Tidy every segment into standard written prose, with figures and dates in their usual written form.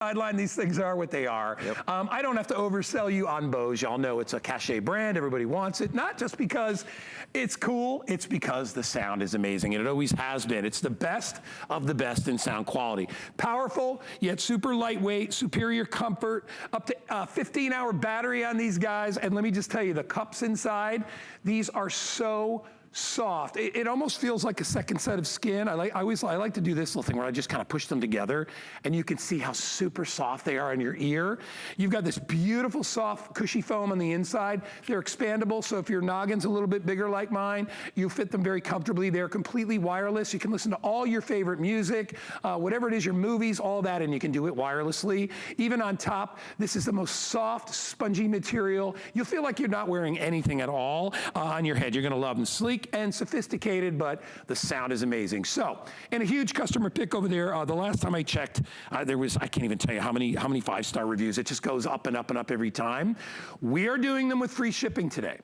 sideline. These things are what they are. Yep. I don't have to oversell you on Bose. Y'all know it's a cachet brand. Everybody wants it. Not just because it's cool, it's because the sound is amazing, and it always has been. It's the best of the best in sound quality. Powerful, yet super lightweight, superior comfort, up to 15-hour battery on these guys. And let me just tell you, the cups inside, these are so soft. It almost feels like a second set of skin. I like to do this little thing where I just kind of push them together, and you can see how super soft they are on your ear. You've got this beautiful, soft, cushy foam on the inside. They're expandable, so if your noggin's a little bit bigger like mine, you fit them very comfortably. They're completely wireless. You can listen to all your favorite music, whatever it is, your movies, all that, and you can do it wirelessly. Even on top, this is the most soft, spongy material. You'll feel like you're not wearing anything at all on your head. You're gonna love them. Sleek and sophisticated, but the sound is amazing. So, and a huge customer pick over there. The last time I checked, there was, I can't even tell you how many 5-star reviews. It just goes up and up and up every time. We are doing them with free shipping today.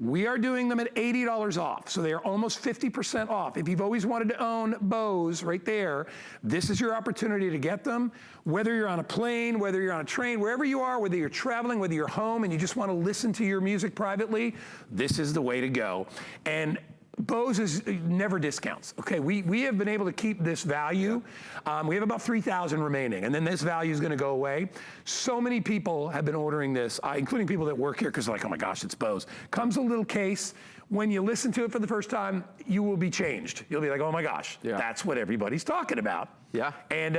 We are doing them at $80 off, so they are almost 50% off. If you've always wanted to own Bose right there, this is your opportunity to get them. Whether you're on a plane, whether you're on a train, wherever you are, whether you're traveling, whether you're home and you just want to listen to your music privately, this is the way to go. And Bose is never discounts, okay? We have been able to keep this value. We have about 3,000 remaining, and then this value is gonna go away. So many people have been ordering this, including people that work here, because they're like, oh my gosh, it's Bose. Comes a little case. When you listen to it for the first time, you will be changed. You'll be like, oh my gosh, that's what everybody's talking about. Yeah. And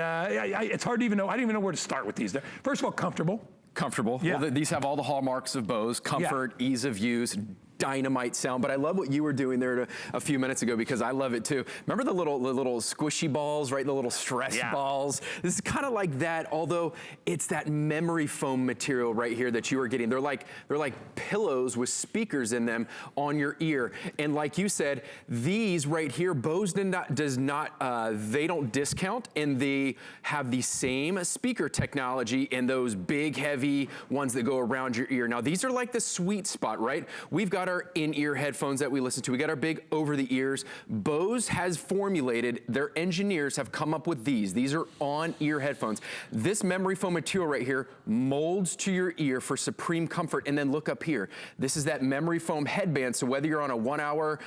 it's hard to even know, I don't even know where to start with these. First of all, comfortable. Comfortable. Yeah. Well, these have all the hallmarks of Bose: comfort, ease of use, dynamite sound. But I love what you were doing there a few minutes ago, because I love it too. Remember the little squishy balls, right? The little stress balls. This is kind of like that, although it's that memory foam material right here that you are getting. They're like pillows with speakers in them on your ear. And like you said, these right here, Bose does not they don't discount, and they have the same speaker technology in those big, heavy ones that go around your ear. Now, these are like the sweet spot, right? We've got our in-ear headphones that we listen to. We got our big over-the-ears. Bose has formulated, their engineers have come up with these. These are on-ear headphones. This memory foam material right here molds to your ear for supreme comfort. And then look up here. This is that memory foam headband. So whether you're on a 1-hour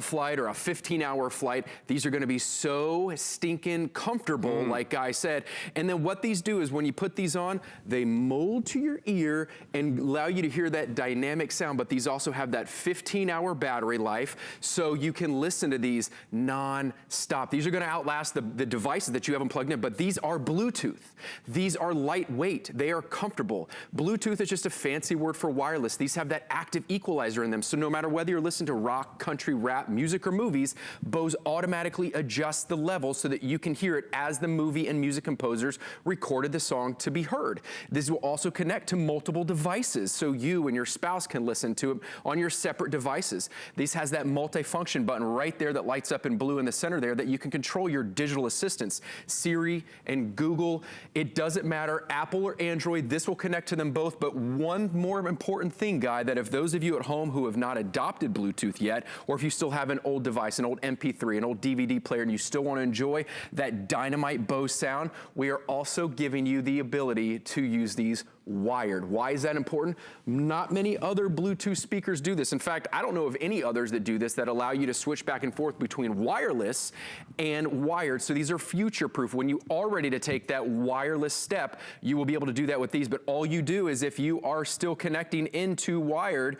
flight or a 15-hour flight, these are gonna be so stinking comfortable, like Guy said. And then what these do is when you put these on, they mold to your ear and allow you to hear that dynamic sound. But these also have that 15-hour battery life, so you can listen to these non-stop. These are gonna outlast the devices that you haven't plugged in, but these are Bluetooth. These are lightweight. They are comfortable. Bluetooth is just a fancy word for wireless. These have that active equalizer in them, so no matter whether you're listening to rock, country, rap, music, or movies, Bose automatically adjusts the level so that you can hear it as the movie and music composers recorded the song to be heard. This will also connect to multiple devices, so you and your spouse can listen to it on your separate devices. This has that multi-function button right there that lights up in blue in the center there that you can control your digital assistants, Siri and Google. It doesn't matter, Apple or Android, this will connect to them both. But one more important thing, Guy, that if those of you at home who have not adopted Bluetooth yet, or if you still have an old device, an old MP3, an old DVD player, and you still want to enjoy that dynamite Bose sound, we are also giving you the ability to use these wired. Why is that important? Not many other Bluetooth speakers do this. In fact, I don't know of any others that do this, that allow you to switch back and forth between wireless and wired. So these are future-proof. When you are ready to take that wireless step, you will be able to do that with these. But all you do is, if you are still connecting into wired,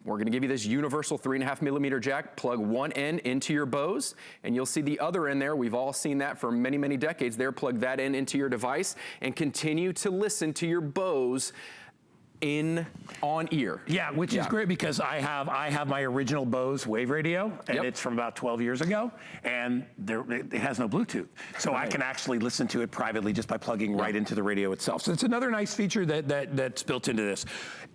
we're gonna give you this universal 3.5mm jack, plug one end into your Bose, and you'll see the other end there. We've all seen that for many, many decades there. Plug that in into your device and continue to listen to your Bose on ear. Yeah, which is great, because I have my original Bose wave radio, and it's from about 12 years ago, and it has no Bluetooth. So I can actually listen to it privately just by plugging right into the radio itself. So it's another nice feature that's built into this.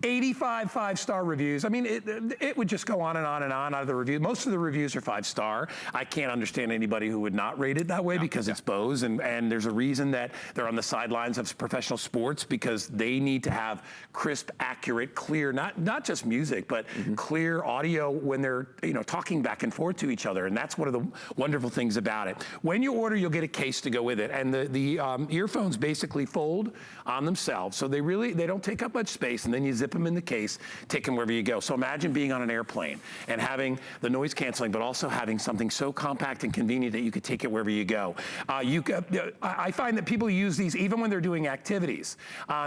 85 5-star reviews. I mean, it would just go on and on and on out of the review. Most of the reviews are 5-star. I can't understand anybody who would not rate it that way, because it's Bose, and there's a reason that they're on the sidelines of professional sports, because they need to have crisp crisp, accurate, clear, not just music, but clear audio when they're talking back and forth to each other. And that's one of the wonderful things about it. When you order, you'll get a case to go with it. And the earphones basically fold on themselves. So they don't take up much space, and then you zip them in the case, take them wherever you go. So imagine being on an airplane and having the noise canceling, but also having something so compact and convenient that you could take it wherever you go. I find that people use these even when they're doing activities.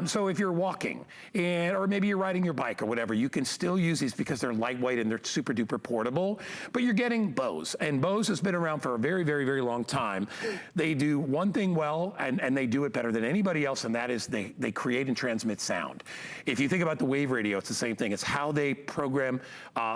So if you're walking, or maybe you're riding your bike or whatever, you can still use these because they're lightweight and they're super duper portable. But you're getting Bose, and Bose has been around for a very, very, very long time. They do one thing well, and they do it better than anybody else, and that is they create and transmit sound. If you think about the wave radio, it's the same thing. It's how they program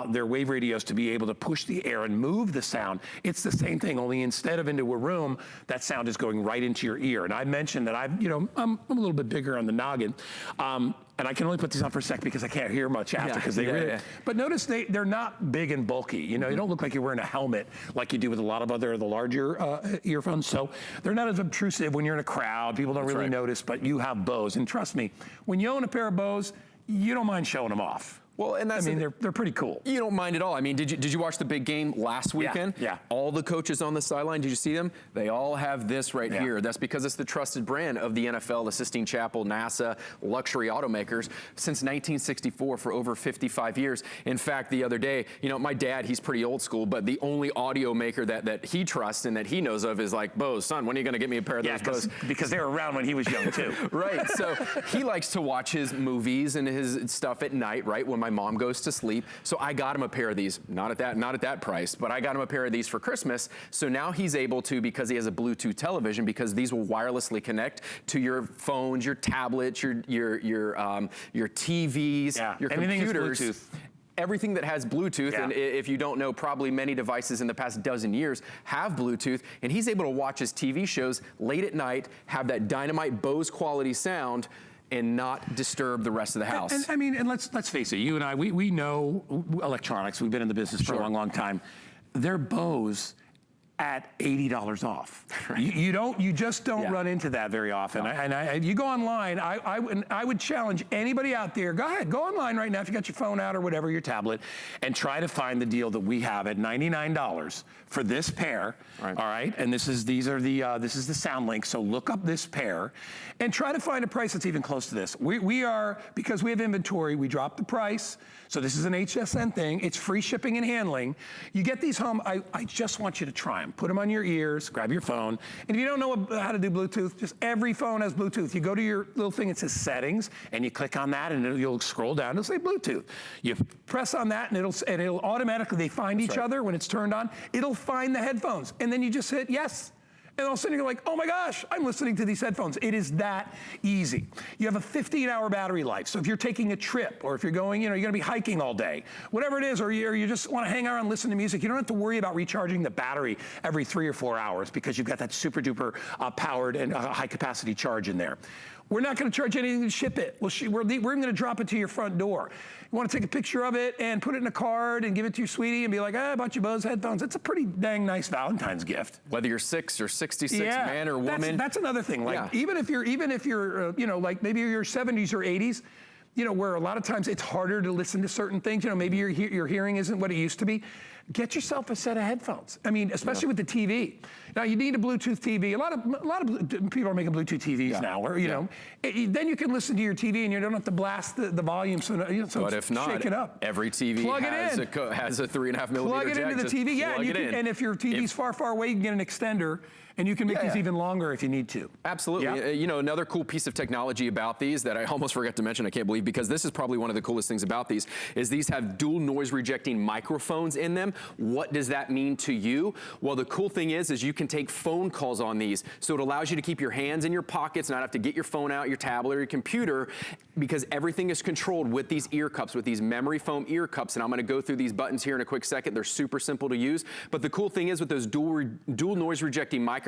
their wave radios to be able to push the air and move the sound. It's the same thing, only instead of into a room, that sound is going right into your ear. And I mentioned that I'm a little bit bigger on the noggin. And I can only put these on for a sec because I can't hear much after because But notice they're not big and bulky. You don't look like you're wearing a helmet like you do with a lot of the larger earphones. So they're not as obtrusive when you're in a crowd. People don't really notice, but you have Bose. And trust me, when you own a pair of Bose, you don't mind showing them off. Well, and that's they're pretty cool. You don't mind at all. I mean, did you watch the big game last weekend? Yeah. All the coaches on the sideline, did you see them? They all have this right here. That's because it's the trusted brand of the NFL, the Sistine Chapel, NASA, luxury automakers since 1964 for over 55 years. In fact, the other day, my dad, he's pretty old school, but the only audio maker that he trusts and that he knows of is like, Bose, son, when are you going to get me a pair of those Bose? Because they were around when he was young too. Right. So he likes to watch his movies and his stuff at night, right, when my mom goes to sleep. So I got him a pair of these, not at that price, but I got him a pair of these for Christmas. So now he's able to, because he has a Bluetooth television, because these will wirelessly connect to your phones, your tablets, your TVs, your computers. Bluetooth. Everything that has Bluetooth, and if you don't know, probably many devices in the past dozen years have Bluetooth, and he's able to watch his TV shows late at night, have that dynamite Bose quality sound, and not disturb the rest of the house. And let's face it, you and I, we know electronics. We've been in the business for a long, long time. They're Bose at $80 off. You just don't run into that very often. No. You go online, I would challenge anybody out there, go ahead, go online right now if you got your phone out or whatever, your tablet, and try to find the deal that we have at $99 for this pair. All right, and this is the SoundLink, so look up this pair and try to find a price that's even close to this. Because we have inventory, we drop the price. So this is an HSN thing. It's free shipping and handling. You get these home, I just want you to try them. Put them on your ears, grab your phone. And if you don't know how to do Bluetooth, just every phone has Bluetooth. You go to your little thing, it says settings, and you click on that and you'll scroll down, it'll say Bluetooth. You press on that and it'll automatically, they find each other when it's turned on. It'll find the headphones. And then you just hit yes. And all of a sudden you're like, oh my gosh, I'm listening to these headphones. It is that easy. You have a 15-hour battery life. So if you're taking a trip, or if you're going, you're gonna be hiking all day, whatever it is, or you just wanna hang around and listen to music, you don't have to worry about recharging the battery every 3 or 4 hours because you've got that super duper powered and high capacity charge in there. We're not going to charge anything to ship it. We're going to drop it to your front door. You want to take a picture of it and put it in a card and give it to your sweetie and be like, I bought you Bose headphones. It's a pretty dang nice Valentine's gift. Whether you're 6 or 66, man or woman. That's another thing. Like even if you're like maybe you're 70s or 80s, where a lot of times it's harder to listen to certain things. Maybe your hearing isn't what it used to be. Get yourself a set of headphones. I mean, especially with the TV. Now you need a Bluetooth TV. A lot of people are making Bluetooth TVs now, where then you can listen to your TV and you don't have to blast the volume. So but if not, shake it up. Every TV has a 3.5 millimeter plug it jack. into the TV. And if your TV's far away, you can get an extender. And you can make these even longer if you need to. Absolutely. Yeah. Another cool piece of technology about these that I almost forgot to mention, I can't believe, because this is probably one of the coolest things about these, is these have dual noise rejecting microphones in them. What does that mean to you? Well, the cool thing is you can take phone calls on these. So it allows you to keep your hands in your pockets, not have to get your phone out, your tablet, or your computer, because everything is controlled with these ear cups, with these memory foam ear cups. And I'm gonna go through these buttons here in a quick second. They're super simple to use. But the cool thing is with those dual noise rejecting microphones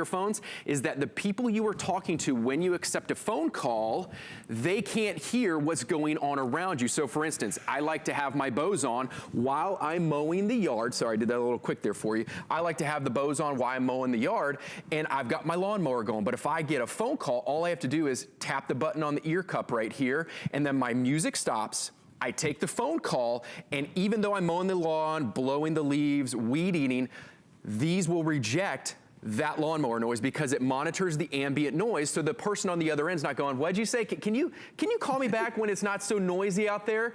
is that the people you are talking to when you accept a phone call, they can't hear what's going on around you. So for instance, I like to have my Bose on while I'm mowing the yard, yard. Sorry, I did that a little quick there for you. I like to have the Bose on while I'm mowing the yard, and I've got my lawnmower going. But if I get a phone call, all I have to do is tap the button on the ear cup right here, and then my music stops. I take the phone call, and even though I'm mowing the lawn, blowing the leaves, weed eating, these will reject that lawnmower noise because it monitors the ambient noise, so the person on the other end's not going, what'd you say? Can you call me back when it's not so noisy out there?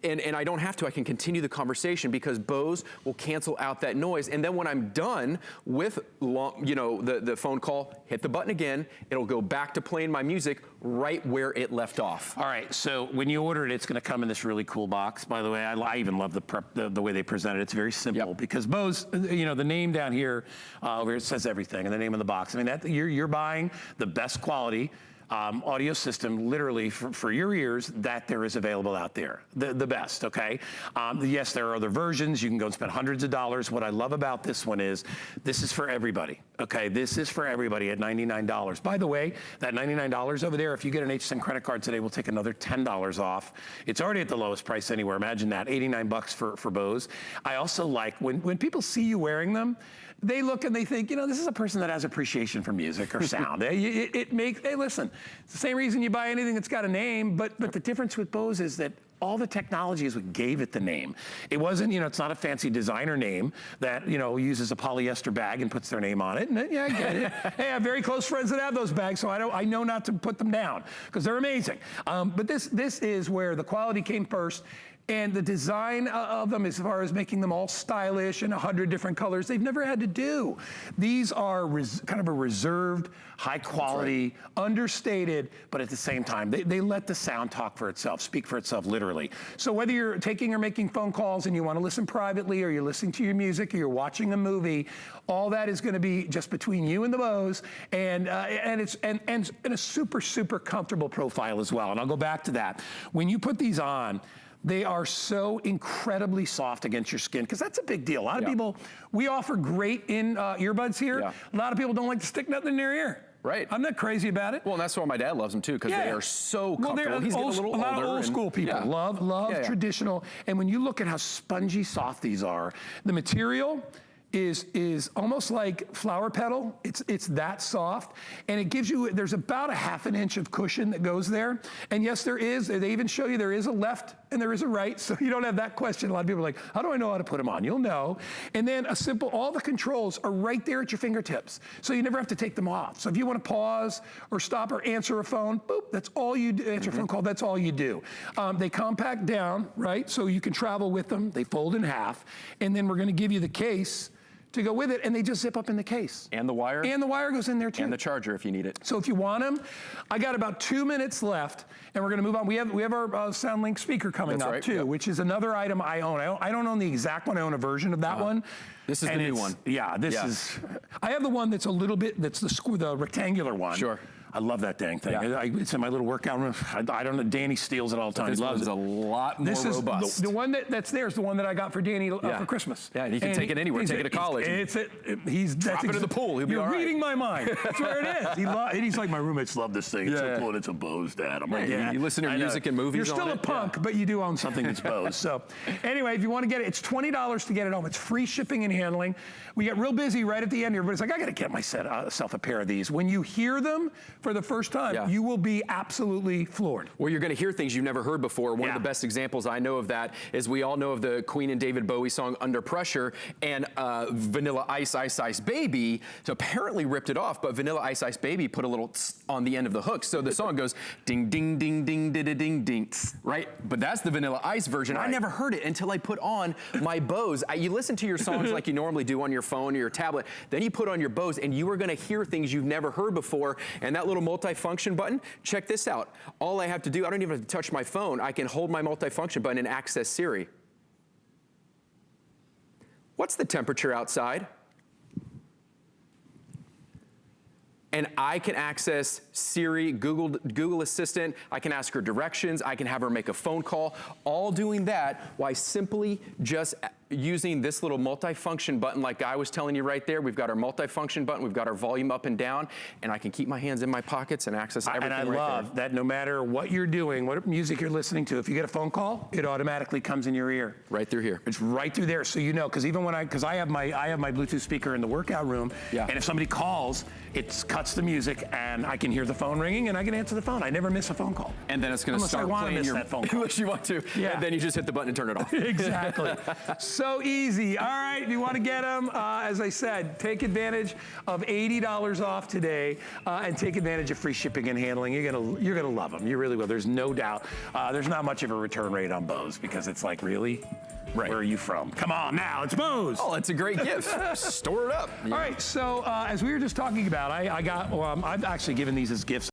And I don't have to, I can continue the conversation because Bose will cancel out that noise. And then when I'm done with the phone call, hit the button again, it'll go back to playing my music right where it left off. All right, so when you order it, it's gonna come in this really cool box, by the way. I even love the way they present it. It's very simple because Bose, the name down here, over here, it says everything, and the name of the box. I mean, you're buying the best quality audio system, literally for your ears, that there is available out there. The best, okay? Yes, there are other versions. You can go and spend hundreds of dollars. What I love about this one is this is for everybody, okay? This is for everybody at $99. By the way, that $99 over there, if you get an HSN credit card today, we'll take another $10 off. It's already at the lowest price anywhere. Imagine that, 89 bucks for Bose. I also like when people see you wearing them, they look and they think, this is a person that has appreciation for music or sound. Hey, listen, it's the same reason you buy anything that's got a name, but the difference with Bose is that all the technology is what gave it the name. It wasn't, it's not a fancy designer name that, uses a polyester bag and puts their name on it. And yeah, I get it. Hey, I have very close friends that have those bags, so I know not to put them down because they're amazing. But this is where the quality came first. And the design of them, as far as making them all stylish and 100 different colors, they've never had to do. These are kind of a reserved, high quality, understated, but at the same time, they let the sound talk for itself, speak for itself, literally. So whether you're taking or making phone calls and you want to listen privately, or you're listening to your music, or you're watching a movie, all that is going to be just between you and the Bose, and it's a super, super comfortable profile as well. And I'll go back to that. When you put these on, they are so incredibly soft against your skin, because that's a big deal. A lot of people, we offer great earbuds here. A lot of people don't like to stick nothing in their ear. Right. I'm not crazy about it. Well, and that's why my dad loves them too, because they are so comfortable. He's getting a little older. A lot of old school people love traditional. And when you look at how spongy soft these are, the material is almost like flower petal. It's that soft, and it gives you, there's about a half an inch of cushion that goes there. And yes, they even show you there is a left and there is a right, so you don't have that question. A lot of people are like, how do I know how to put them on? You'll know. And then all the controls are right there at your fingertips, so you never have to take them off. So if you want to pause or stop or answer a phone, boop, that's all you do. Answer a phone call, that's all you do. They compact down, right? So you can travel with them. They fold in half, and then we're going to give you the case to go with it, and they just zip up in the case. And the wire? And the wire goes in there too. And the charger if you need it. So if you want them, I got about 2 minutes left, and we're gonna move on. We have our SoundLink speaker coming up too, which is another item I own. I don't own the exact one, I own a version of that one. This is the new one. Yeah, this is, I have the one that's a little bit, that's the rectangular one. Sure. I love that dang thing. It's in my little workout room. I don't know, Danny steals it all the time. This one's a lot more robust. The one that's there is the one that I got for Danny for Christmas. Yeah, and he can take it anywhere, take it to college. Drop it in the pool, he'll be all right. You're reading my mind. That's where it is. He's like, my roommates love this thing. It's so cool, and it's a Bose, Dad. I'm like, You listen to music and movies. You're still a punk, but you do own something that's Bose. So anyway, if you want to get it, it's $20 to get it home. It's free shipping and handling. We get real busy right at the end. Everybody's like, I got to get myself a pair of these. When you hear them for the first time, you will be absolutely floored. Well, you're going to hear things you've never heard before. One of the best examples I know of that is we all know of the Queen and David Bowie song Under Pressure, and Vanilla Ice Ice Ice Baby apparently ripped it off, but Vanilla Ice Ice Baby put a little tss on the end of the hook. So the song goes ding, ding, ding, ding, ding, ding, ding, tss, right? But that's the Vanilla Ice version. I never heard it until I put on my Bose. You listen to your songs like you normally do on your phone or your tablet, then you put on your Bose, and you are going to hear things you've never heard before. And that little multifunction button, check this out. All I have to do, I don't even have to touch my phone. I can hold my multifunction button and access Siri. What's the temperature outside? And I can access Siri, Google Assistant. I can ask her directions. I can have her make a phone call. All doing that while simply just using this little multi-function button like I was telling you right there. We've got our multi-function button, we've got our volume up and down, and I can keep my hands in my pockets and access everything right there. And I love that no matter what you're doing, what music you're listening to, if you get a phone call, it automatically comes in your ear. Right through here. It's right through there, so you know, because even when I have my Bluetooth speaker in the workout room, Yeah. and if somebody calls, it cuts the music, and I can hear the phone ringing, and I can answer the phone. I never miss a phone call. And then it's going to start playing that phone call. unless you want to. Yeah. And then you just hit the button and turn it off. Exactly. So easy. All right, if you want to get them, as I said, take advantage of $80 off today, and take advantage of free shipping and handling. You're gonna love them. You really will. There's no doubt. There's not much of a return rate on Bose because it's like, really? Right. Where are you from? Come on now, it's Bose. Oh, it's a great gift. Store it up. All right, so as we were just talking about, I've actually given these as gifts.